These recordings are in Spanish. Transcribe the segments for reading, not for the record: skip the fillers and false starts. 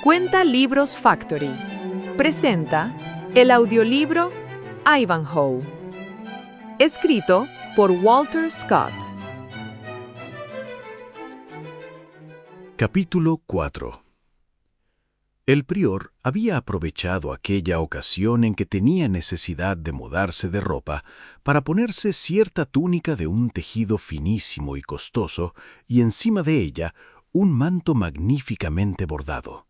Cuenta Libros Factory presenta el audiolibro Ivanhoe, escrito por Walter Scott. Capítulo 4. El prior había aprovechado aquella ocasión en que tenía necesidad de mudarse de ropa para ponerse cierta túnica de un tejido finísimo y costoso y encima de ella un manto magníficamente bordado.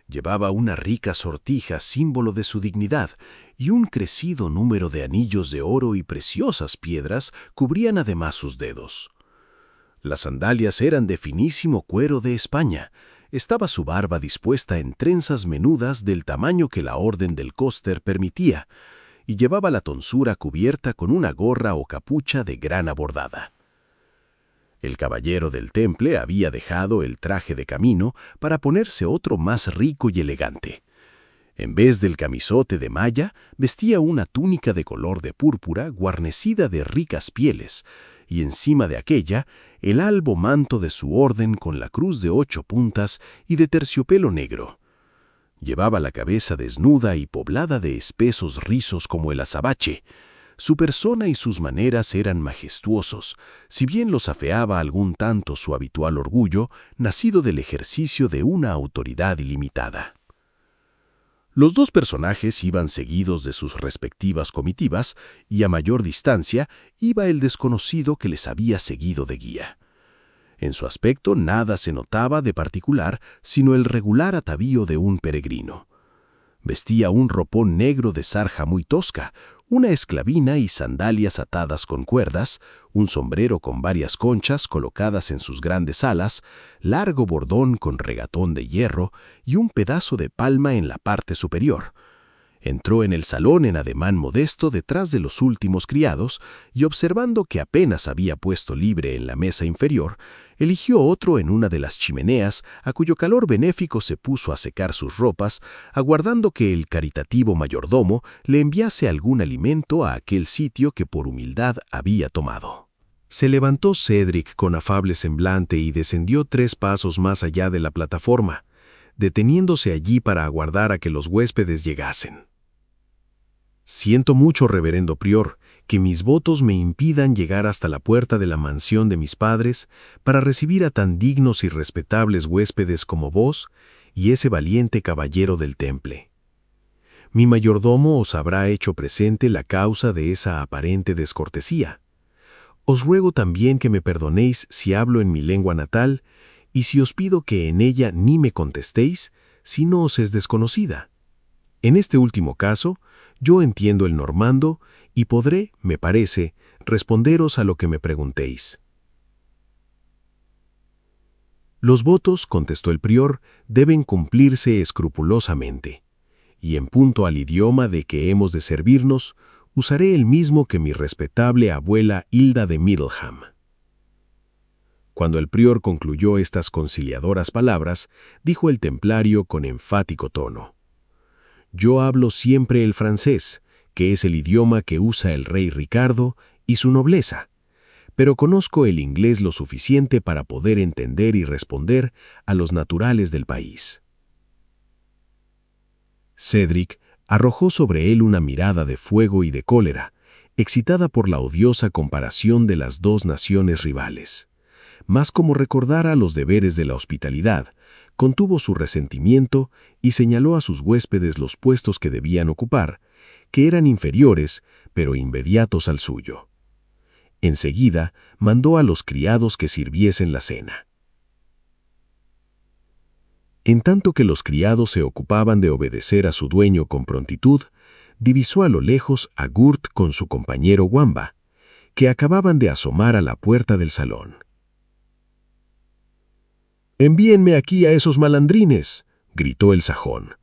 Llevaba una rica sortija, símbolo de su dignidad, y un crecido número de anillos de oro y preciosas piedras cubrían además sus dedos. Las sandalias eran de finísimo cuero de España. Estaba su barba dispuesta en trenzas menudas del tamaño que la orden del coster permitía, y llevaba la tonsura cubierta con una gorra o capucha de grana bordada. El caballero del temple había dejado el traje de camino para ponerse otro más rico y elegante. En vez del camisote de malla, vestía una túnica de color de púrpura guarnecida de ricas pieles, y encima de aquella, el albo manto de su orden con la cruz de 8 puntas y de terciopelo negro. Llevaba la cabeza desnuda y poblada de espesos rizos como el azabache. Su persona y sus maneras eran majestuosos, si bien los afeaba algún tanto su habitual orgullo, nacido del ejercicio de una autoridad ilimitada. Los dos personajes iban seguidos de sus respectivas comitivas, y a mayor distancia iba el desconocido que les había seguido de guía. En su aspecto nada se notaba de particular, sino el regular atavío de un peregrino. Vestía un ropón negro de sarja muy tosca, una esclavina y sandalias atadas con cuerdas, un sombrero con varias conchas colocadas en sus grandes alas, largo bordón con regatón de hierro y un pedazo de palma en la parte superior. Entró en el salón en ademán modesto detrás de los últimos criados y, observando que apenas había puesto libre en la mesa inferior, eligió otro en una de las chimeneas, a cuyo calor benéfico se puso a secar sus ropas, aguardando que el caritativo mayordomo le enviase algún alimento a aquel sitio que por humildad había tomado. Se levantó Cedric con afable semblante y descendió 3 pasos más allá de la plataforma, deteniéndose allí para aguardar a que los huéspedes llegasen. «Siento mucho, reverendo prior, que mis votos me impidan llegar hasta la puerta de la mansión de mis padres para recibir a tan dignos y respetables huéspedes como vos y ese valiente caballero del temple. Mi mayordomo os habrá hecho presente la causa de esa aparente descortesía. Os ruego también que me perdonéis si hablo en mi lengua natal y si os pido que en ella ni me contestéis si no os es desconocida. En este último caso, yo entiendo el normando y podré, me parece, responderos a lo que me preguntéis». «Los votos», contestó el prior, «deben cumplirse escrupulosamente, y en punto al idioma de que hemos de servirnos, usaré el mismo que mi respetable abuela Hilda de Middleham». Cuando el prior concluyó estas conciliadoras palabras, dijo el templario con enfático tono: «Yo hablo siempre el francés, que es el idioma que usa el rey Ricardo y su nobleza, pero conozco el inglés lo suficiente para poder entender y responder a los naturales del país». Cedric arrojó sobre él una mirada de fuego y de cólera, excitada por la odiosa comparación de las dos naciones rivales. Más como recordara los deberes de la hospitalidad, contuvo su resentimiento y señaló a sus huéspedes los puestos que debían ocupar, que eran inferiores, pero inmediatos al suyo. Enseguida mandó a los criados que sirviesen la cena. En tanto que los criados se ocupaban de obedecer a su dueño con prontitud, divisó a lo lejos a Gurt con su compañero Wamba, que acababan de asomar a la puerta del salón. «Envíenme aquí a esos malandrines», gritó el sajón.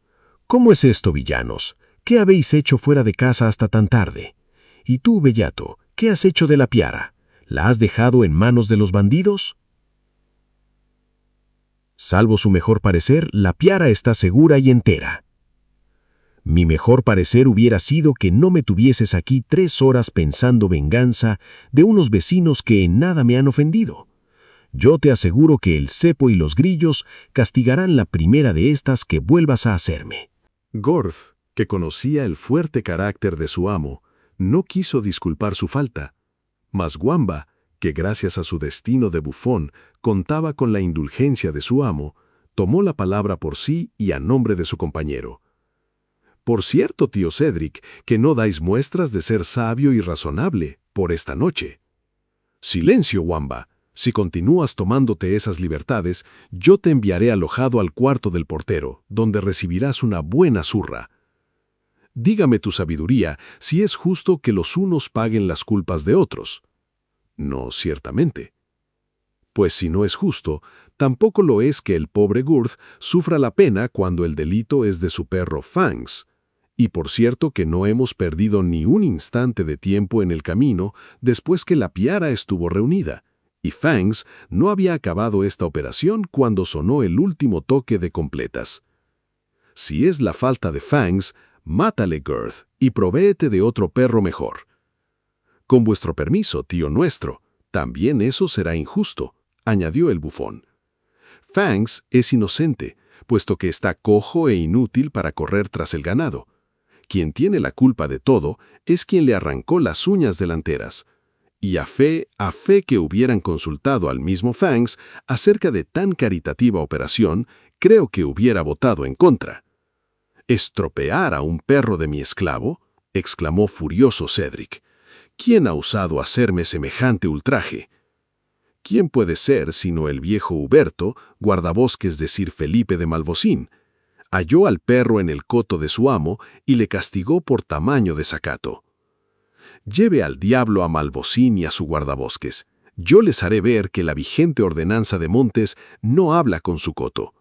«¿Cómo es esto, villanos? ¿Qué habéis hecho fuera de casa hasta tan tarde? Y tú, bellato, ¿qué has hecho de la piara? ¿La has dejado en manos de los bandidos?» «Salvo su mejor parecer, la piara está segura y entera». «Mi mejor parecer hubiera sido que no me tuvieses aquí 3 horas pensando venganza de unos vecinos que en nada me han ofendido. Yo te aseguro que el cepo y los grillos castigarán la primera de estas que vuelvas a hacerme». Gorth, que conocía el fuerte carácter de su amo, no quiso disculpar su falta. Mas Wamba, que gracias a su destino de bufón contaba con la indulgencia de su amo, tomó la palabra por sí y a nombre de su compañero. «Por cierto, tío Cedric, que no dais muestras de ser sabio y razonable por esta noche». «Silencio, Wamba. Si continúas tomándote esas libertades, yo te enviaré alojado al cuarto del portero, donde recibirás una buena zurra. Dígame tu sabiduría si es justo que los unos paguen las culpas de otros». «No, ciertamente». «Pues si no es justo, tampoco lo es que el pobre Gurth sufra la pena cuando el delito es de su perro Fangs. Y por cierto que no hemos perdido ni un instante de tiempo en el camino después que la piara estuvo reunida, y Fangs no había acabado esta operación cuando sonó el último toque de completas. Si es la falta de Fangs, mátale, Gurth, y provéete de otro perro mejor». «Con vuestro permiso, tío nuestro, también eso será injusto», añadió el bufón. «Fangs es inocente, puesto que está cojo e inútil para correr tras el ganado. Quien tiene la culpa de todo es quien le arrancó las uñas delanteras. Y a fe que hubieran consultado al mismo Fangs acerca de tan caritativa operación, creo que hubiera votado en contra». «¿Estropear a un perro de mi esclavo?», exclamó furioso Cedric. «¿Quién ha osado hacerme semejante ultraje?». «¿Quién puede ser sino el viejo Huberto, guardabosques de Sir Felipe de Malvosín? Halló al perro en el coto de su amo y le castigó por tamaño desacato. Lleve al diablo a Malvosín y a su guardabosques. Yo les haré ver que la vigente ordenanza de Montes no habla con su coto.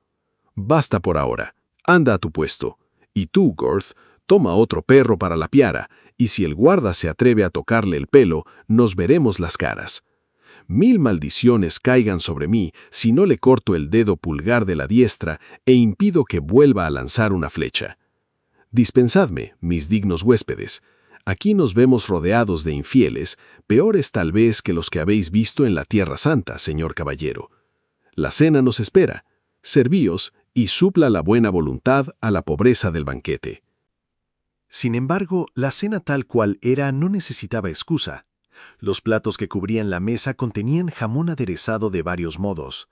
Basta por ahora. Anda a tu puesto. Y tú, Gurth, toma otro perro para la piara, y si el guarda se atreve a tocarle el pelo, nos veremos las caras. 1000 maldiciones caigan sobre mí si no le corto el dedo pulgar de la diestra e impido que vuelva a lanzar una flecha. Dispensadme, mis dignos huéspedes. Aquí nos vemos rodeados de infieles, peores tal vez que los que habéis visto en la Tierra Santa, señor caballero. La cena nos espera. Servíos y supla la buena voluntad a la pobreza del banquete». Sin embargo, la cena tal cual era no necesitaba excusa. Los platos que cubrían la mesa contenían jamón aderezado de varios modos: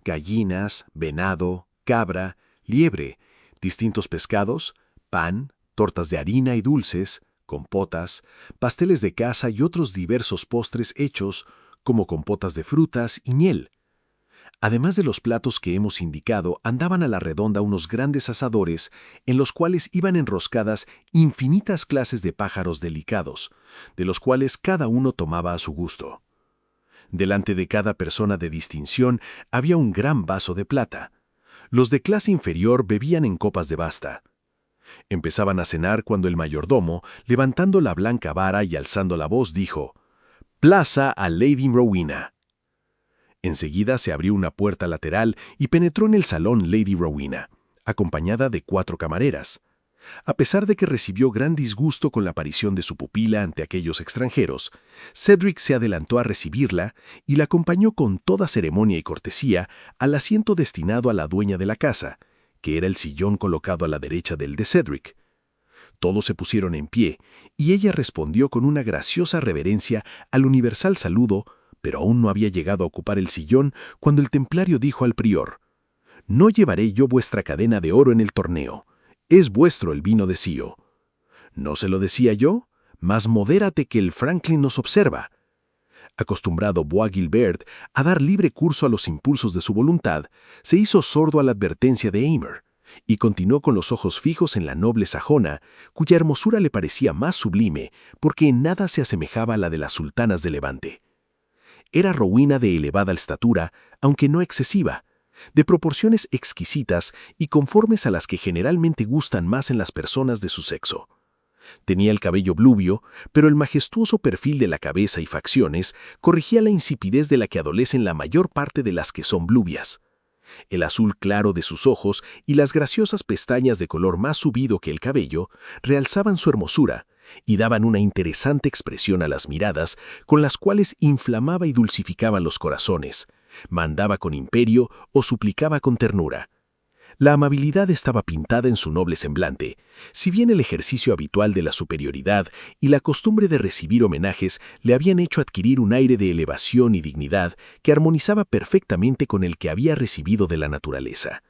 gallinas, venado, cabra, liebre, distintos pescados, pan, tortas de harina y dulces, compotas, pasteles de caza y otros diversos postres hechos, como compotas de frutas y miel. Además de los platos que hemos indicado, andaban a la redonda unos grandes asadores en los cuales iban enroscadas infinitas clases de pájaros delicados, de los cuales cada uno tomaba a su gusto. Delante de cada persona de distinción había un gran vaso de plata. Los de clase inferior bebían en copas de basta. Empezaban a cenar cuando el mayordomo, levantando la blanca vara y alzando la voz, dijo: «Plaza a Lady Rowena». Enseguida se abrió una puerta lateral y penetró en el salón Lady Rowena, acompañada de 4 camareras. A pesar de que recibió gran disgusto con la aparición de su pupila ante aquellos extranjeros, Cedric se adelantó a recibirla y la acompañó con toda ceremonia y cortesía al asiento destinado a la dueña de la casa, que era el sillón colocado a la derecha del de Cedric. Todos se pusieron en pie, y ella respondió con una graciosa reverencia al universal saludo, pero aún no había llegado a ocupar el sillón cuando el templario dijo al prior: «No llevaré yo vuestra cadena de oro en el torneo. Es vuestro el vino de Sio». «¿No se lo decía yo? Mas modérate que el Franklin nos observa». Acostumbrado Bois Guilbert a dar libre curso a los impulsos de su voluntad, se hizo sordo a la advertencia de Aymer, y continuó con los ojos fijos en la noble sajona, cuya hermosura le parecía más sublime porque en nada se asemejaba a la de las sultanas de Levante. Era Rowena de elevada estatura, aunque no excesiva, de proporciones exquisitas y conformes a las que generalmente gustan más en las personas de su sexo. Tenía el cabello bluvio, pero el majestuoso perfil de la cabeza y facciones corregía la insipidez de la que adolecen la mayor parte de las que son bluvias. El azul claro de sus ojos y las graciosas pestañas de color más subido que el cabello realzaban su hermosura y daban una interesante expresión a las miradas con las cuales inflamaba y dulcificaba los corazones, mandaba con imperio o suplicaba con ternura. La amabilidad estaba pintada en su noble semblante, si bien el ejercicio habitual de la superioridad y la costumbre de recibir homenajes le habían hecho adquirir un aire de elevación y dignidad que armonizaba perfectamente con el que había recibido de la naturaleza.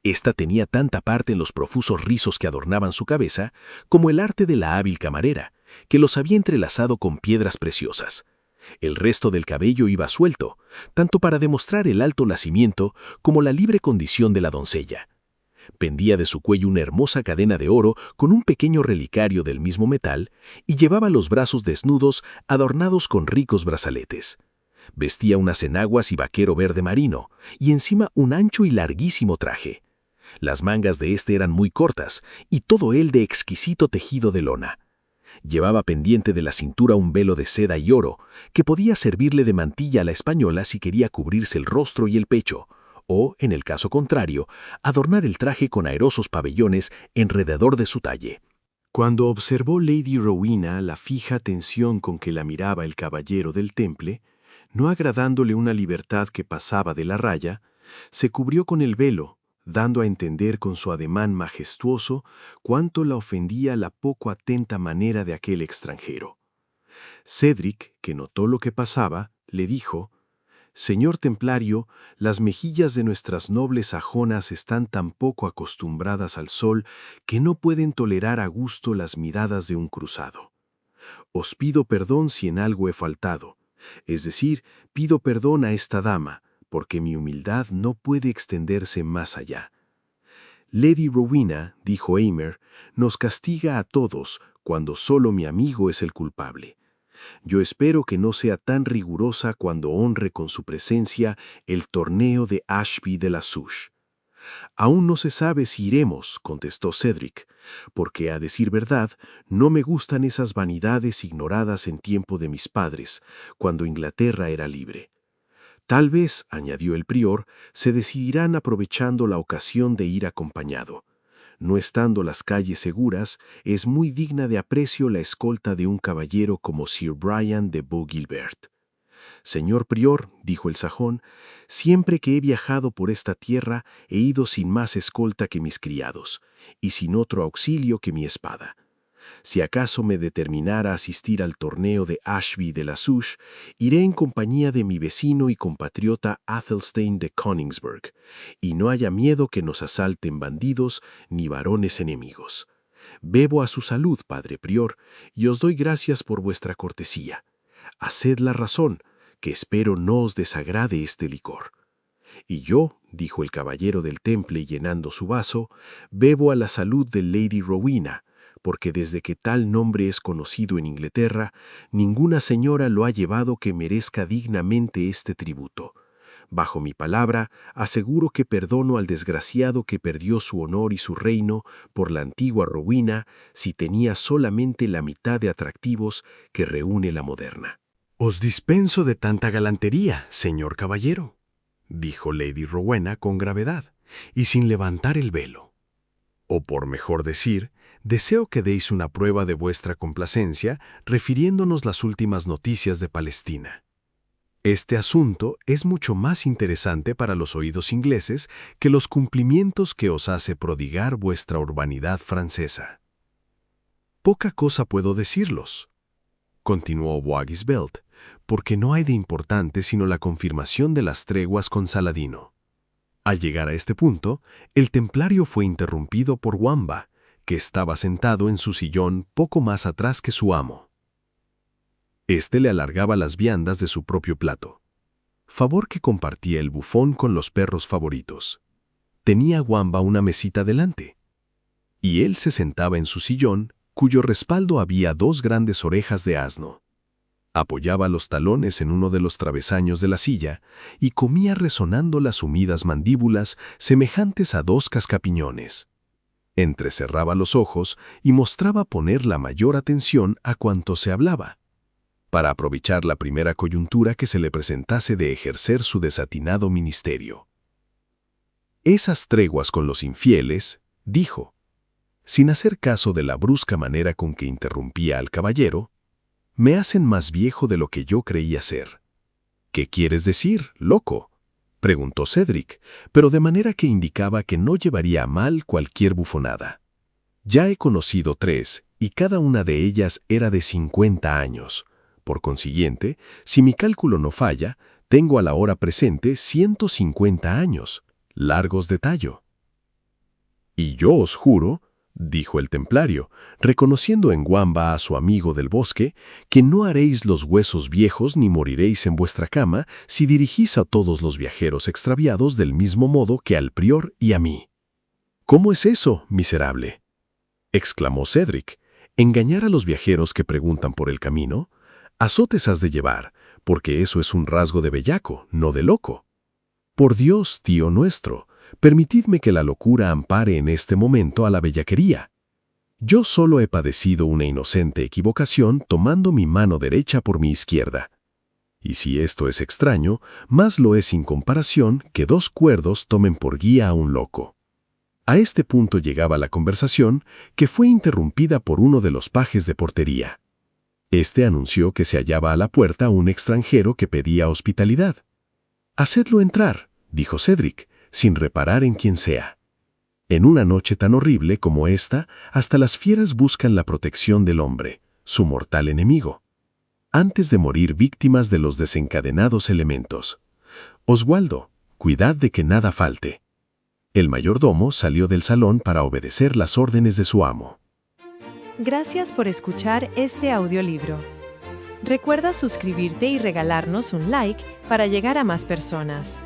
Esta tenía tanta parte en los profusos rizos que adornaban su cabeza como el arte de la hábil camarera, que los había entrelazado con piedras preciosas. El resto del cabello iba suelto, tanto para demostrar el alto nacimiento como la libre condición de la doncella. Pendía de su cuello una hermosa cadena de oro con un pequeño relicario del mismo metal y llevaba los brazos desnudos adornados con ricos brazaletes. Vestía unas enaguas y vaquero verde marino, y encima un ancho y larguísimo traje. Las mangas de este eran muy cortas, y todo él de exquisito tejido de lona. Llevaba pendiente de la cintura un velo de seda y oro, que podía servirle de mantilla a la española si quería cubrirse el rostro y el pecho, o, en el caso contrario, adornar el traje con airosos pabellones alrededor de su talle. Cuando observó Lady Rowena la fija atención con que la miraba el caballero del temple, no agradándole una libertad que pasaba de la raya, se cubrió con el velo, dando a entender con su ademán majestuoso cuánto la ofendía la poco atenta manera de aquel extranjero. Cedric, que notó lo que pasaba, le dijo: «Señor templario, las mejillas de nuestras nobles sajonas están tan poco acostumbradas al sol que no pueden tolerar a gusto las miradas de un cruzado. Os pido perdón si en algo he faltado, es decir, pido perdón a esta dama, porque mi humildad no puede extenderse más allá. Lady Rowena, dijo Aymer, nos castiga a todos cuando solo mi amigo es el culpable. Yo espero que no sea tan rigurosa cuando honre con su presencia el torneo de Ashby de la Souche». «Aún no se sabe si iremos», contestó Cedric, «porque, a decir verdad, no me gustan esas vanidades ignoradas en tiempo de mis padres, cuando Inglaterra era libre. Tal vez», añadió el prior, «se decidirán aprovechando la ocasión de ir acompañado. No estando las calles seguras, es muy digna de aprecio la escolta de un caballero como Sir Brian de Bois-Guilbert». «Señor prior», dijo el sajón, «siempre que he viajado por esta tierra he ido sin más escolta que mis criados, y sin otro auxilio que mi espada. Si acaso me determinara a asistir al torneo de Ashby de la Souche, iré en compañía de mi vecino y compatriota Athelstane de Königsberg, y no haya miedo que nos asalten bandidos ni varones enemigos. Bebo a su salud, padre prior, y os doy gracias por vuestra cortesía. Haced la razón, que espero no os desagrade este licor. Y yo», dijo el caballero del temple llenando su vaso, «bebo a la salud de Lady Rowena, porque desde que tal nombre es conocido en Inglaterra, ninguna señora lo ha llevado que merezca dignamente este tributo. Bajo mi palabra, aseguro que perdono al desgraciado que perdió su honor y su reino por la antigua Rowena si tenía solamente la mitad de atractivos que reúne la moderna». «Os dispenso de tanta galantería, señor caballero», dijo Lady Rowena con gravedad y sin levantar el velo. «O por mejor decir, deseo que deis una prueba de vuestra complacencia refiriéndonos las últimas noticias de Palestina. Este asunto es mucho más interesante para los oídos ingleses que los cumplimientos que os hace prodigar vuestra urbanidad francesa». «Poca cosa puedo decirlos», continuó Bois-Guilbert, «porque no hay de importante sino la confirmación de las treguas con Saladino». Al llegar a este punto, el templario fue interrumpido por Wamba, que estaba sentado en su sillón poco más atrás que su amo. Este le alargaba las viandas de su propio plato, favor que compartía el bufón con los perros favoritos. Tenía Wamba una mesita delante, y él se sentaba en su sillón, cuyo respaldo había dos grandes orejas de asno. Apoyaba los talones en uno de los travesaños de la silla y comía resonando las humidas mandíbulas semejantes a dos cascapiñones. Entrecerraba los ojos y mostraba poner la mayor atención a cuanto se hablaba, para aprovechar la primera coyuntura que se le presentase de ejercer su desatinado ministerio. «Esas treguas con los infieles», dijo, sin hacer caso de la brusca manera con que interrumpía al caballero, «me hacen más viejo de lo que yo creía ser. ¿Qué quieres decir, loco?, preguntó Cedric, pero de manera que indicaba que no llevaría a mal cualquier bufonada. Ya he conocido 3, y cada una de ellas era de 50 años. Por consiguiente, si mi cálculo no falla, tengo a la hora presente 150 años, largos de tallo. Y yo os juro, dijo el templario, reconociendo en Wamba a su amigo del bosque, que no haréis los huesos viejos ni moriréis en vuestra cama si dirigís a todos los viajeros extraviados del mismo modo que al prior y a mí. ¿Cómo es eso, miserable?, exclamó Cedric. ¿Engañar a los viajeros que preguntan por el camino? Azotes has de llevar, porque eso es un rasgo de bellaco, no de loco. Por Dios, tío nuestro, permitidme que la locura ampare en este momento a la bellaquería. Yo solo he padecido una inocente equivocación tomando mi mano derecha por mi izquierda. Y si esto es extraño, más lo es sin comparación que 2 cuerdos tomen por guía a un loco. A este punto llegaba la conversación, que fue interrumpida por uno de los pajes de portería. Este anunció que se hallaba a la puerta un extranjero que pedía hospitalidad. «Hacedlo entrar», dijo Cedric, sin reparar en quién sea. En una noche tan horrible como esta, hasta las fieras buscan la protección del hombre, su mortal enemigo. Antes de morir víctimas de los desencadenados elementos. Oswaldo, cuidad de que nada falte. El mayordomo salió del salón para obedecer las órdenes de su amo. Gracias por escuchar este audiolibro. Recuerda suscribirte y regalarnos un like para llegar a más personas.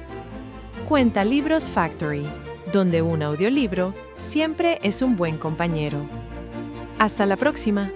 Cuenta Libros Factory, donde un audiolibro siempre es un buen compañero. Hasta la próxima.